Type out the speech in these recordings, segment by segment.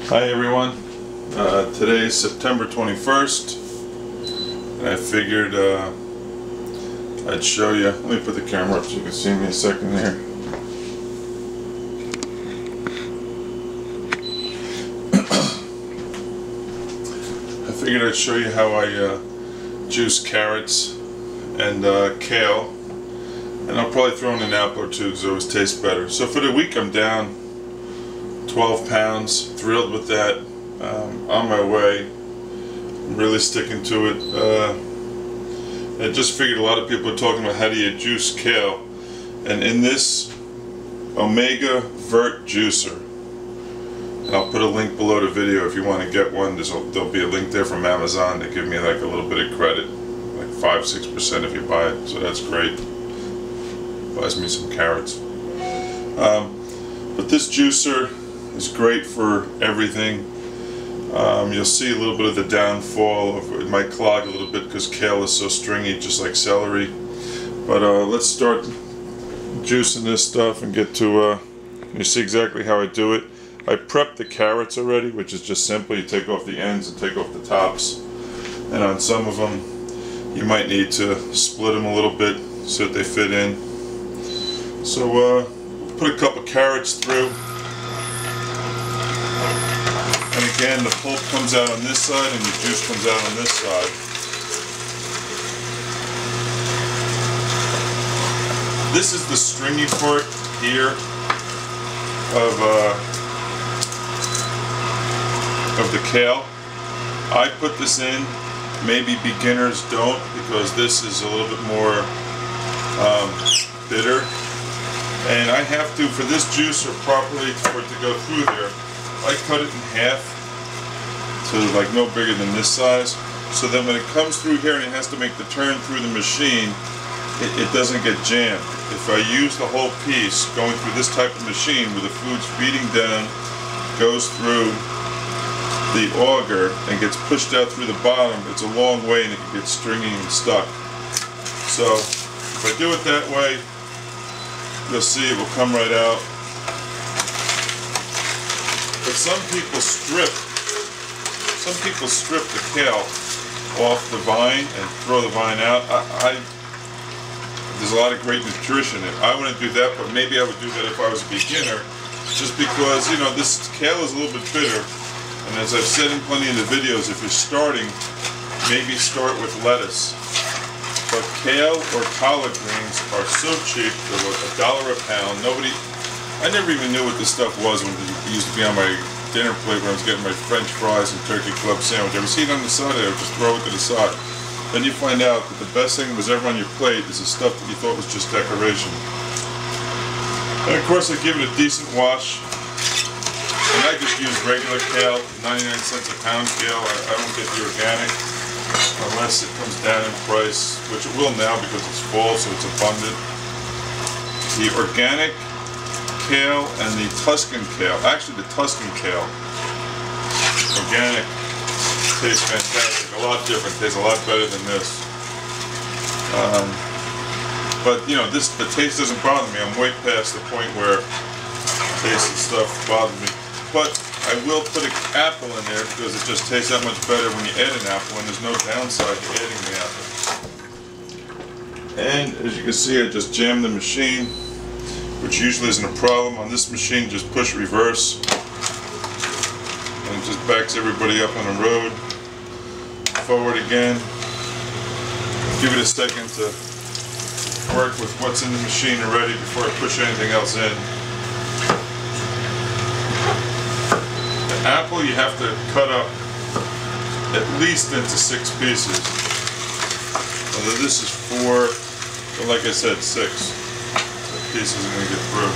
Hi everyone, today is September 21st and I figured I'd show you. Let me put the camera up so you can see me a second here. I figured I'd show you how I juice carrots and kale, and I'll probably throw in an apple or two because it always tastes better. So for the week I'm down 12 pounds, thrilled with that. On my way, I'm really sticking to it. I just figured a lot of people are talking about how do you juice kale, and in this Omega Vert Juicer, and I'll put a link below the video if you want to get one. There'll be a link there from Amazon. They give me like a little bit of credit, like 5-6% if you buy it, so that's great. Buys me some carrots. But this juicer is great for everything. You'll see a little bit of the downfall of it. Might clog a little bit because kale is so stringy, just like celery. But let's start juicing this stuff and get to you see exactly how I do it. I prep the carrots already, which is just simple. You take off the ends and take off the tops, and on some of them you might need to split them a little bit so that they fit in. So put a couple carrots through. And again, the pulp comes out on this side and the juice comes out on this side. This is the stringy part here of the kale. I put this in. Maybe beginners don't, because this is a little bit more bitter. And I have to, for this juicer properly, for it to go through there, I cut it in half to like no bigger than this size, so that when it comes through here and it has to make the turn through the machine, it doesn't get jammed. If I use the whole piece going through this type of machine where the food's feeding down, goes through the auger and gets pushed out through the bottom, it's a long way and it can get stringy and stuck. So if I do it that way, you'll see it will come right out. But some people strip the kale off the vine and throw the vine out. There's a lot of great nutrition in it. I wouldn't do that, but maybe I would do that if I was a beginner, just because, you know, this kale is a little bit bitter. And as I've said in plenty of the videos, if you're starting, maybe start with lettuce. But kale or collard greens are so cheap. They're $1 a pound. I never even knew what this stuff was when it used to be on my dinner plate when I was getting my French fries and turkey club sandwich. I would see it on the side there, just throw it to the side. Then you find out that the best thing that was ever on your plate is the stuff that you thought was just decoration. And of course I give it a decent wash. And I just use regular kale, 99 cents a pound kale. I don't get the organic unless it comes down in price, which it will now because it's fall, so it's abundant. The organic kale and the Tuscan kale, actually the Tuscan kale, organic, tastes fantastic, a lot different, tastes a lot better than this. But you know, the taste doesn't bother me. I'm way past the point where taste and stuff bothers me. But I will put an apple in there because it just tastes that much better when you add an apple, and there's no downside to adding the apple. And as you can see, I just jammed the machine, which usually isn't a problem. On this machine, just push reverse and it just backs everybody up on the road. Forward again. Give it a second to work with what's in the machine already before I push anything else in. The apple you have to cut up at least into 6 pieces. Although this is 4, but like I said, 6. Piece isn't going to get through.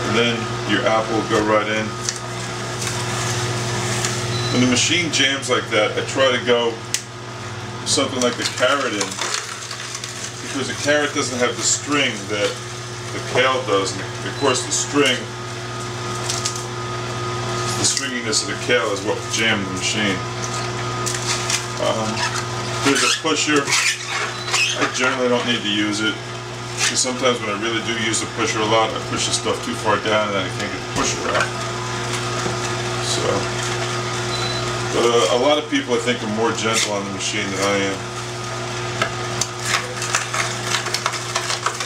And then your apple will go right in. When the machine jams like that, I try to go something like the carrot in, because the carrot doesn't have the string that the kale does. And of course the stringiness of the kale is what jammed the machine. There's a pusher. I generally don't need to use it. because sometimes when I really do use the pusher a lot, I push the stuff too far down and then I can't get the pusher out. So, but a lot of people I think are more gentle on the machine than I am.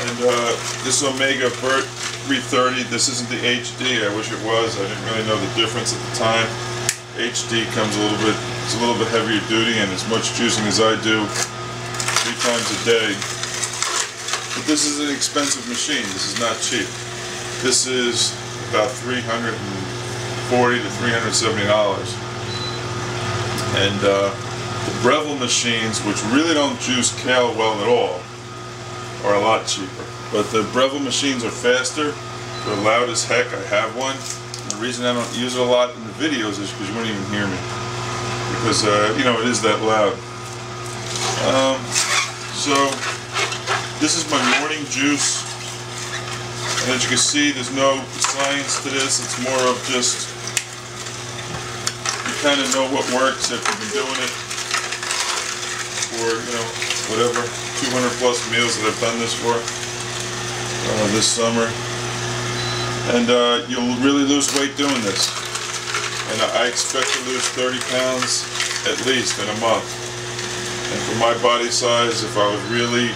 And this Omega Vert 330, this isn't the HD. I wish it was. I didn't really know the difference at the time. HD comes it's a little bit heavier duty and as much juicing as I do 3 times a day. But this is an expensive machine. This is not cheap. This is about $340 to $370. And the Breville machines, which really don't juice kale well at all, are a lot cheaper. But the Breville machines are faster. They're loud as heck. I have one. And the reason I don't use it a lot in the videos is because you wouldn't even hear me. Because, you know, it is that loud. So, this is my morning juice. And as you can see, there's no science to this. It's more of just, you kind of know what works if you've been doing it for, you know, whatever, 200 plus meals that I've done this for this summer. And you'll really lose weight doing this. And I expect to lose 30 pounds at least in a month. And for my body size, if I was really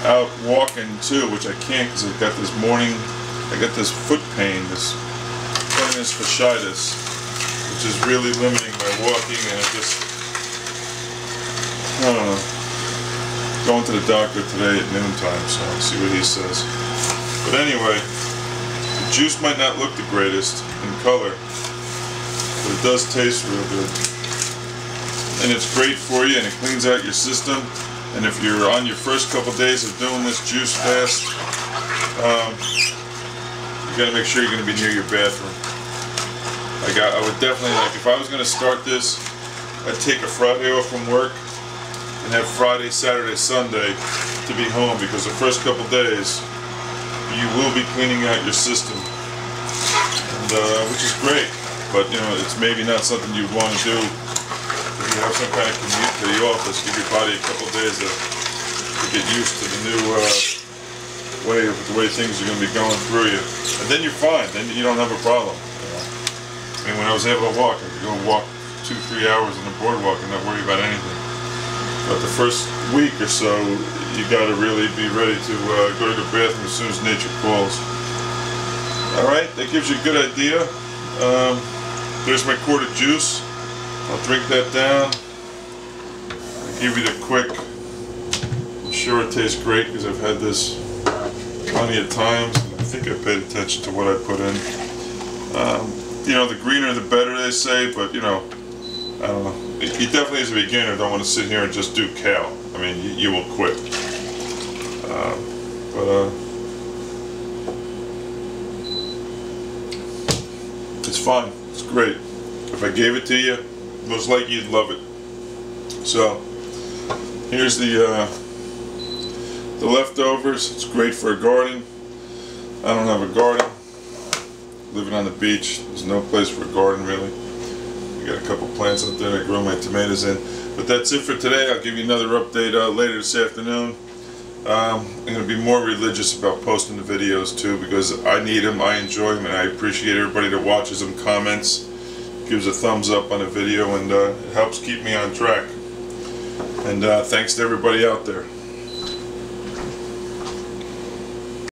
out walking too, which I can't because I've got this foot pain, this planus fasciitis, which is really limiting my walking, and I don't know. Going to the doctor today at noontime, so I'll see what he says. But anyway, the juice might not look the greatest in color, but it does taste real good. And it's great for you, and it cleans out your system. And if you're on your first couple days of doing this juice fast, you gotta make sure you're gonna be near your bathroom. Like I would definitely, like if I was gonna start this, I'd take a Friday off from work and have Friday, Saturday, Sunday to be home, because the first couple days you will be cleaning out your system, and which is great. But you know, it's maybe not something you'd want to do if you have some kind of commute to the office. Give your body a couple of days to get used to the new way things are going to be going through you, and then you're fine. Then you don't have a problem. You know? I mean, when I was able to walk, I could go walk 2-3 hours on the boardwalk and not worry about anything. But the first week or so, you got to really be ready to go to the bathroom as soon as nature calls. All right, that gives you a good idea. There's my quart of juice. I'll drink that down. I'll give you the quick. I'm sure it tastes great because I've had this plenty of times. I think I paid attention to what I put in. You know, the greener the better, they say, but you know, I don't know. You definitely, as a beginner, don't want to sit here and just do kale. I mean, you will quit. It's fine. It's great. If I gave it to you, most likely you'd love it. So here's the leftovers. It's great for a garden. I don't have a garden. Living on the beach, there's no place for a garden really. I got a couple plants out there I grow my tomatoes in. But that's it for today. I'll give you another update later this afternoon. I'm going to be more religious about posting the videos too, because I need them, I enjoy them, and I appreciate everybody that watches them, comments, gives a thumbs up on a video, and it helps keep me on track. And thanks to everybody out there.